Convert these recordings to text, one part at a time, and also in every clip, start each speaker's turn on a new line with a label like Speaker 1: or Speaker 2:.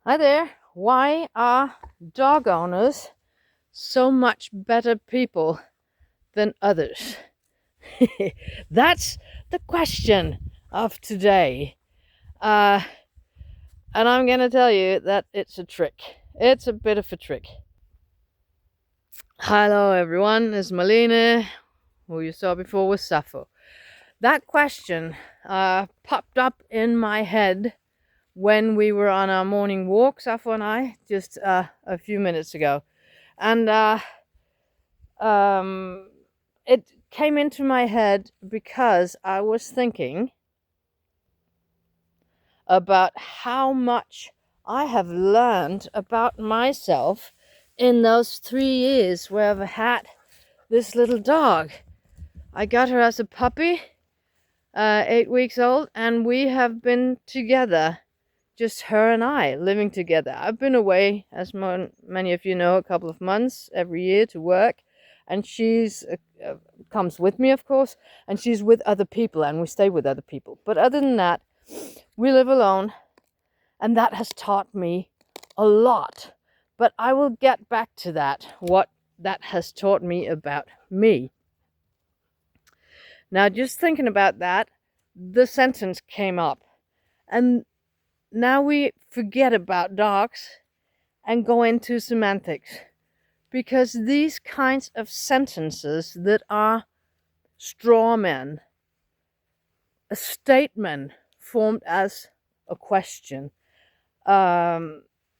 Speaker 1: Hi there. Why are dog owners so much better people than others? That's the question of today. Uh, and I'm going to tell you that it's a trick. It's a bit of a trick. Hello, everyone. It's Malene, who you saw before was Zaffo. That question popped up in my head when we were on our morning walk, Zaffo and I, just a few minutes ago. And it came into my head because I was thinking about how much I have learned about myself in those 3 years where I've had this little dog. I got her as a puppy, 8 weeks old, and we have been together, just her and I, living together. I've been away, as many of you know, a couple of months every year to work, and she's comes with me, of course, and she's with other people, and we stay with other people. But other than that, we live alone, and that has taught me a lot. But I will get back to that, what that has taught me about me. Now, just thinking about that, the sentence came up, and now we forget about dogs and go into semantics, because these kinds of sentences that are strawmen, a statement formed as a question,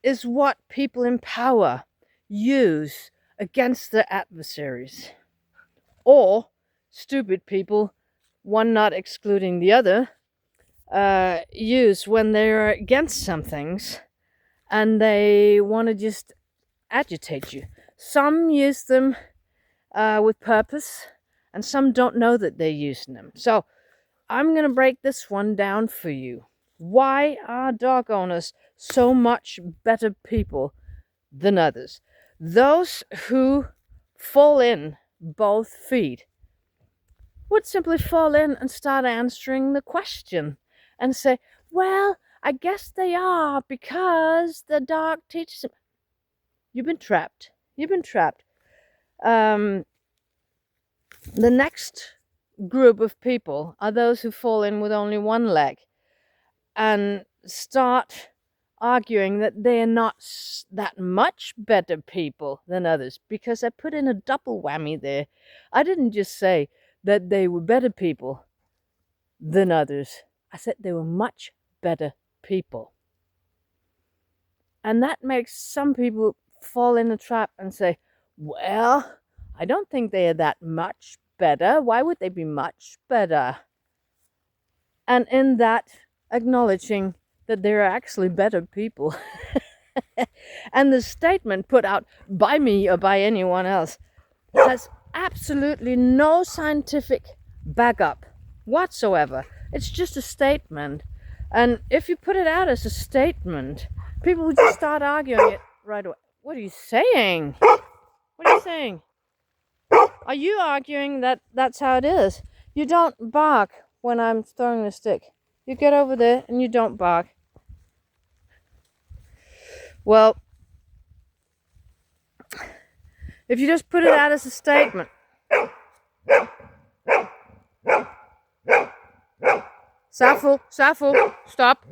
Speaker 1: is what people in power use against their adversaries, or stupid people, one not excluding the other, use when they're against some things and they want to just agitate you. Some use them with purpose, and some don't know that they're using them. So I'm going to break this one down for you. Why are dog owners so much better people than others? Those who fall in both feet would simply fall in and start answering the question and say, well, I guess they are because the dog teaches them. You've been trapped. You've been trapped. The next group of people are those who fall in with only one leg and start arguing that they are not that much better people than others, because I put in a double whammy there. I didn't just say that they were better people than others. I said they were much better people. And that makes some people fall in a trap and say, well, I don't think they are that much better. Why would they be much better? And in that, acknowledging that they're actually better people. And the statement put out by me or by anyone else has absolutely no scientific backup whatsoever. It's just a statement. And if you put it out as a statement, people would just start arguing it right away. What are you saying? What are you saying? Are you arguing that that's how it is? You don't bark when I'm throwing the stick. You get over there and you don't bark. Well, if you just put it out as a statement. Zaffo, stop.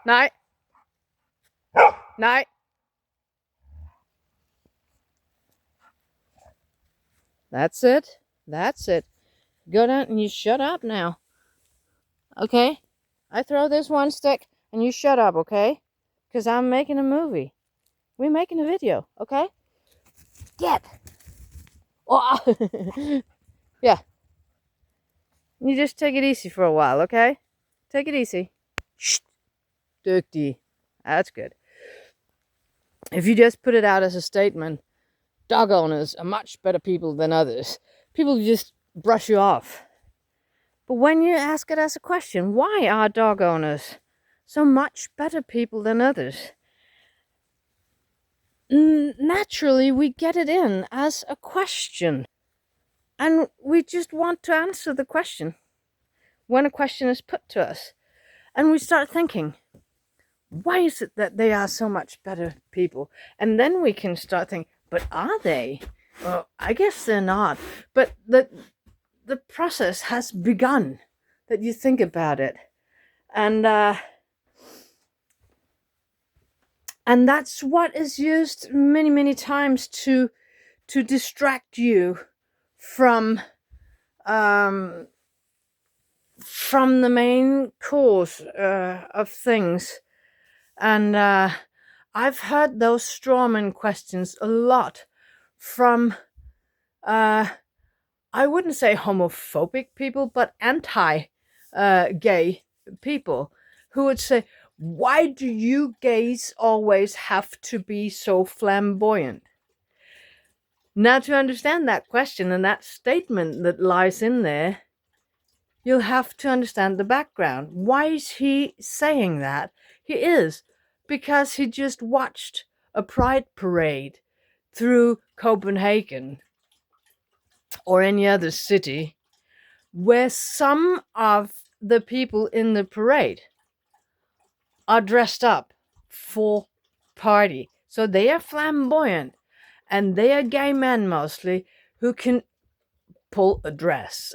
Speaker 1: Night. That's it. Go down and you shut up now. Okay? I throw this one stick and you shut up, okay? Because I'm making a movie. We're making a video, okay? Get. Oh. Yeah. You just take it easy for a while, okay? Take it easy. Shh. Dirty. That's good. If you just put it out as a statement, dog owners are much better people than others, people just brush you off. But when you ask it as a question, why are dog owners so much better people than others? Naturally, we get it in as a question. And we just want to answer the question when a question is put to us. And we start thinking, why is it that they are so much better people? And then we can start thinking, but are they? Well, I guess they're not. But the process has begun, that you think about it. And that's what is used many, many times to distract you from the main cause of things. And I've heard those strawman questions a lot from I wouldn't say homophobic people, but anti-gay people who would say, why do you gays always have to be so flamboyant? Now, to understand that question and that statement that lies in there, you'll have to understand the background. Why is he saying that? He is because he just watched a pride parade through Copenhagen or any other city where some of the people in the parade are dressed up for party. So they are flamboyant, and they are gay men mostly who can pull a dress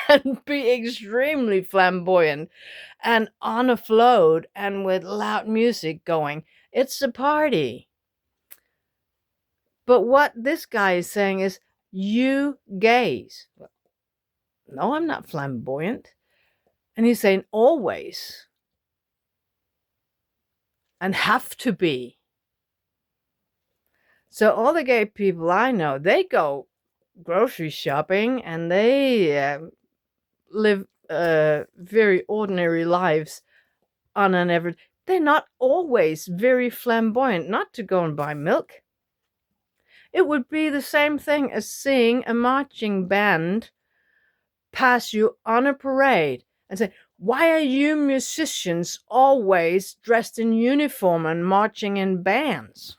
Speaker 1: and be extremely flamboyant and on a float and with loud music going. It's a party. But what this guy is saying is, you gays. No, I'm not flamboyant. And he's saying always. And have to be. So all the gay people I know, they go grocery shopping and they live very ordinary lives on an average. They're not always very flamboyant, not to go and buy milk. It would be the same thing as seeing a marching band pass you on a parade and say, why are you musicians always dressed in uniform and marching in bands?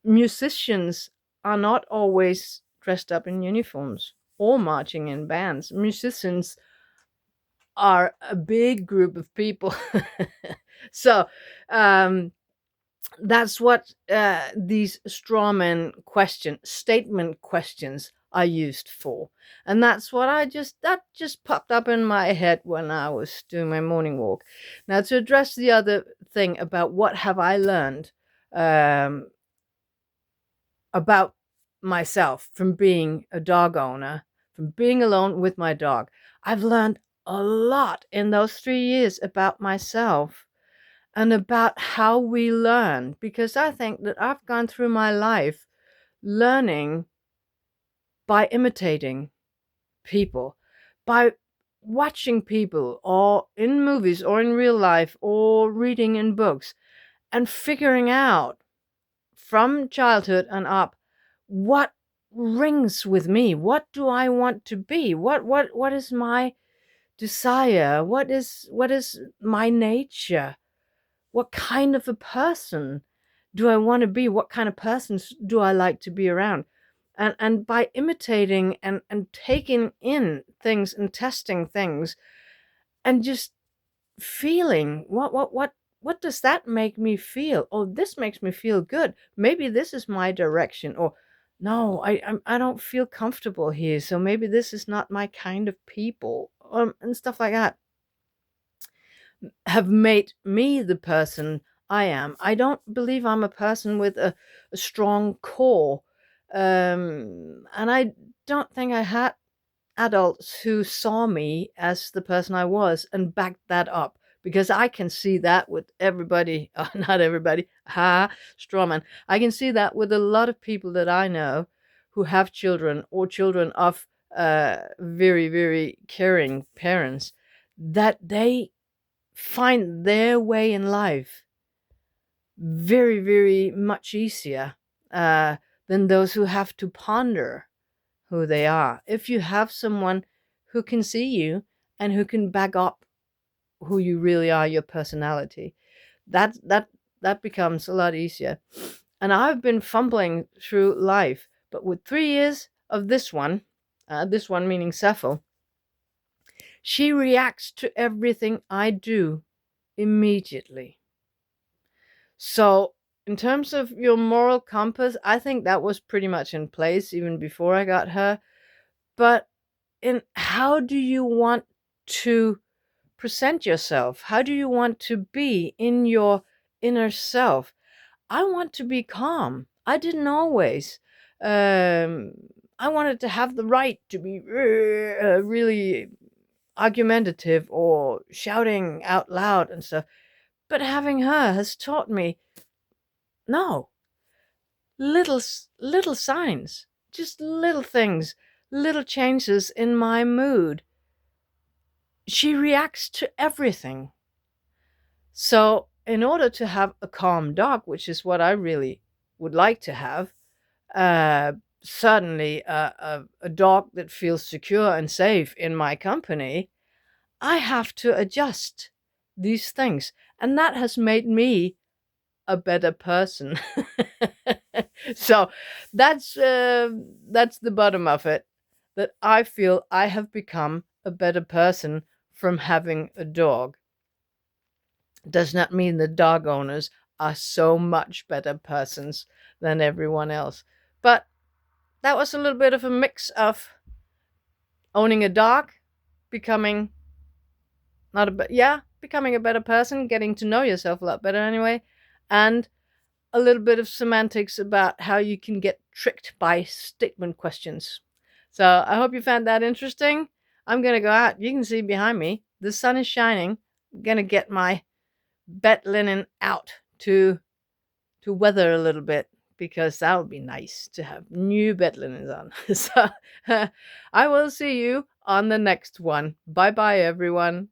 Speaker 1: Musicians are not always dressed up in uniforms or marching in bands. Musicians are a big group of people. So that's what these strawman statement questions are used for. And that's what that just popped up in my head when I was doing my morning walk. Now, to address the other thing about what have I learned about myself from being a dog owner, from being alone with my dog, I've learned a lot in those 3 years about myself and about how we learn, because I think that I've gone through my life learning by imitating people, by watching people, or in movies, or in real life, or reading in books, and figuring out from childhood and up what rings with me. What do I want to be? What is my desire? What is my nature? What kind of a person do I want to be? What kind of persons do I like to be around? And by imitating and taking in things and testing things and just feeling what does that make me feel? Oh, this makes me feel good. Maybe this is my direction. Or no, I don't feel comfortable here. So maybe this is not my kind of people. And stuff like that have made me the person I am. I don't believe I'm a person with a strong core. And I don't think I had adults who saw me as the person I was and backed that up, because I can see that with everybody, not everybody, strawman. I can see that with a lot of people that I know who have children or children of very, very caring parents, that they find their way in life very, very much easier than those who have to ponder who they are. If you have someone who can see you and who can back up who you really are, your personality, that becomes a lot easier. And I've been fumbling through life, but with 3 years of this one meaning Zaffo, She reacts to everything I do immediately. So, in terms of your moral compass, I think that was pretty much in place even before I got her. But in how do you want to present yourself? How do you want to be in your inner self? I want to be calm. I didn't always. Um, I wanted to have the right to be really argumentative or shouting out loud and stuff. But having her has taught me no, little signs, just little things, little changes in my mood. She reacts to everything. So, in order to have a calm dog, which is what I really would like to have, uh, certainly a dog that feels secure and safe in my company, I have to adjust these things. And that has made me a better person. So that's the bottom of it. That I feel I have become a better person from having a dog. Does not mean the dog owners are so much better persons than everyone else. But that was a little bit of a mix of owning a dog, becoming becoming a better person, getting to know yourself a lot better anyway, and a little bit of semantics about how you can get tricked by statement questions. So I hope you found that interesting. I'm going to go out. You can see behind me, the sun is shining. I'm going to get my bed linen out to weather a little bit because that would be nice to have new bed linens on. So I will see you on the next one. Bye bye, everyone.